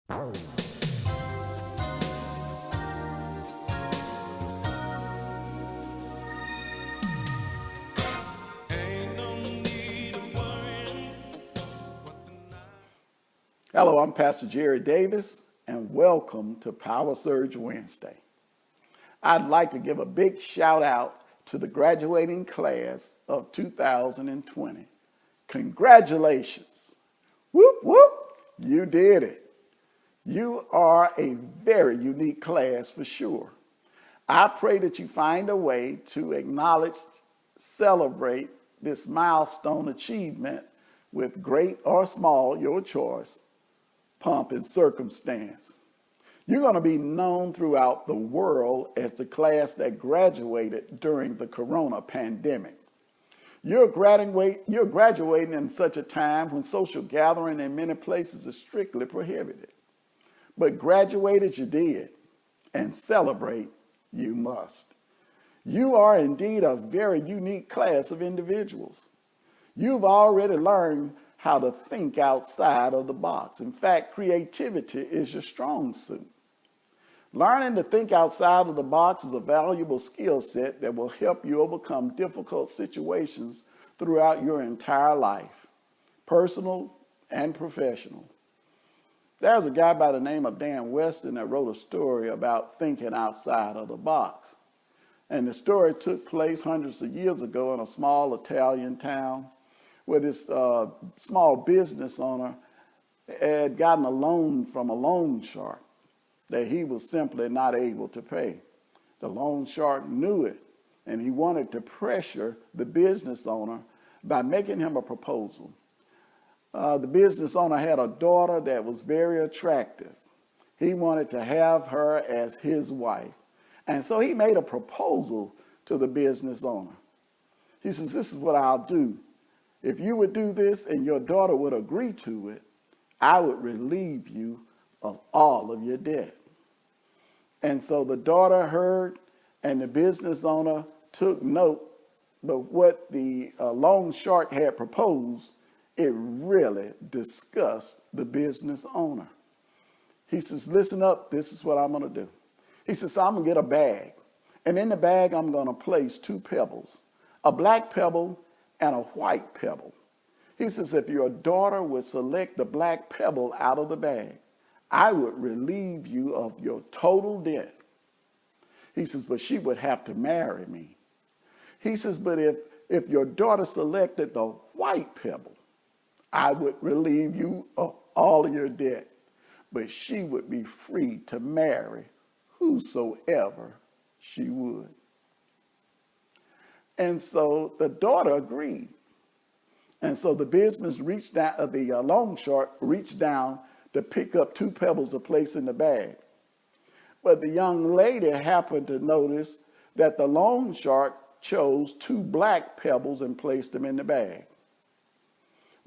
Hello, I'm Pastor Jerry Davis, and welcome to Power Surge Wednesday. I'd like to give a big shout out to the graduating class of 2020. Congratulations! Whoop, whoop! You did it. You are a very unique class for sure. I pray that you find a way to acknowledge, celebrate this milestone achievement with great or small, your choice, pomp and circumstance. You're going to be known throughout the world as the class that graduated during the corona pandemic. You're graduating in such a time when social gathering in many places is strictly prohibited. But graduate as you did, and celebrate you must. You are indeed a very unique class of individuals. You've already learned how to think outside of the box. In fact, creativity is your strong suit. Learning to think outside of the box is a valuable skill set that will help you overcome difficult situations throughout your entire life, personal and professional. There's a guy by the name of Dan Weston that wrote a story about thinking outside of the box. And the story took place hundreds of years ago in a small Italian town where this small business owner had gotten a loan from a loan shark that he was simply not able to pay. The loan shark knew it, and he wanted to pressure the business owner by making him a proposal. The business owner had a daughter that was very attractive. He wanted to have her as his wife. And so he made a proposal to the business owner. He says, "This is what I'll do. If you would do this and your daughter would agree to it, I would relieve you of all of your debt." And so the daughter heard, and the business owner took note. But what the loan shark had proposed, it really disgusted the business owner. He says, "Listen up, this is what I'm going to do." He says, "I'm going to get a bag. And in the bag, I'm going to place two pebbles, a black pebble and a white pebble." He says, "If your daughter would select the black pebble out of the bag, I would relieve you of your total debt." He says, "But she would have to marry me." He says, "But if your daughter selected the white pebble, I would relieve you of all of your debt, but she would be free to marry whosoever she would." And so the daughter agreed. And so the loan shark reached down to pick up two pebbles to place in the bag. But the young lady happened to notice that the loan shark chose two black pebbles and placed them in the bag.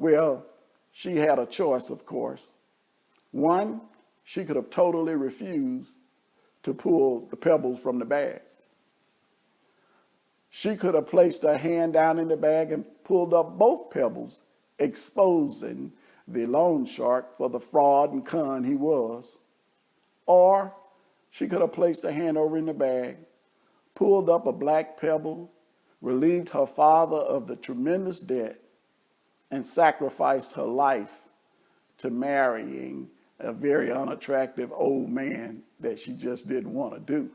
Well, she had a choice, of course. One, she could have totally refused to pull the pebbles from the bag. She could have placed her hand down in the bag and pulled up both pebbles, exposing the loan shark for the fraud and con he was. Or she could have placed her hand over in the bag, pulled up a black pebble, relieved her father of the tremendous debt, and sacrificed her life to marrying a very unattractive old man that she just didn't want to do.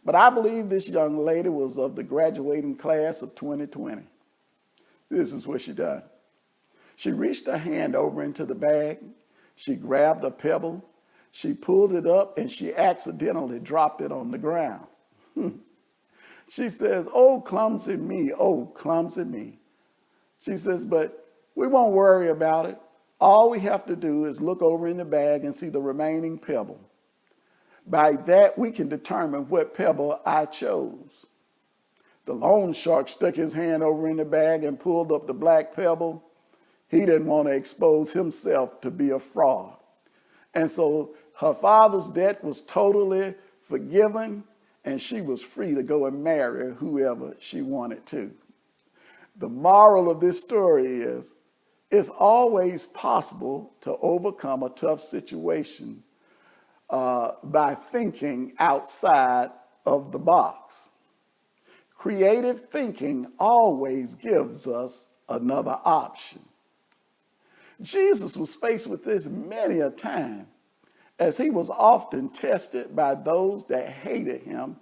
But I believe this young lady was of the graduating class of 2020. This is what she done. She reached her hand over into the bag. She grabbed a pebble. She pulled it up, and she accidentally dropped it on the ground. She says, "Oh, clumsy me, oh, clumsy me." She says, "But we won't worry about it. All we have to do is look over in the bag and see the remaining pebble. By that, we can determine what pebble I chose." The loan shark stuck his hand over in the bag and pulled up the black pebble. He didn't want to expose himself to be a fraud. And so her father's debt was totally forgiven, and she was free to go and marry whoever she wanted to. The moral of this story is, It's always possible to overcome a tough situation by thinking outside of the box. Creative thinking always gives us another option. Jesus was faced with this many a time, as he was often tested by those that hated him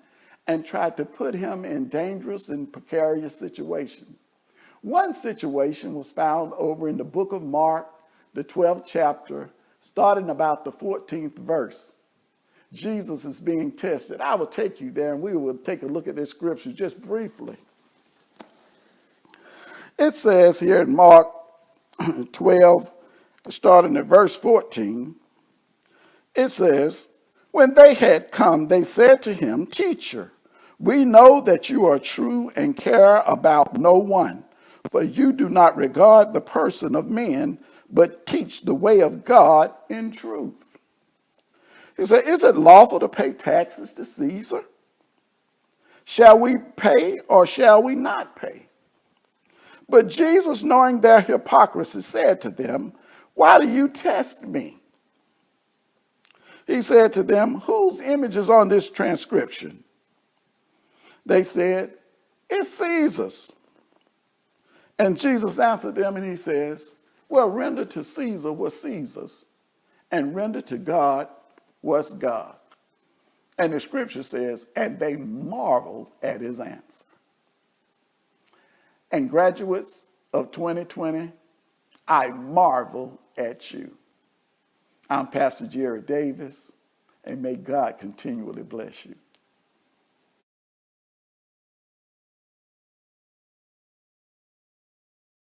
and tried to put him in dangerous and precarious situations. One situation was found over in the book of Mark, the 12th chapter, starting about the 14th verse. Jesus is being tested. I will take you there and we will take a look at this scripture just briefly. It says here in Mark 12, starting at verse 14, it says, when they had come, they said to him, Teacher, we know that you are true and care about no one, for you do not regard the person of men, but teach the way of God in truth. He said, is it lawful to pay taxes to Caesar? Shall we pay or shall we not pay? But Jesus, knowing their hypocrisy, said to them, why do you test me? He said to them, whose image is on this transcription? They said, it's Caesar's. And Jesus answered them and he says, well, render to Caesar what's Caesar's, and render to God what's God. And the scripture says, and they marveled at his answer. And graduates of 2020, I marvel at you. I'm Pastor Jerry Davis, and may God continually bless you.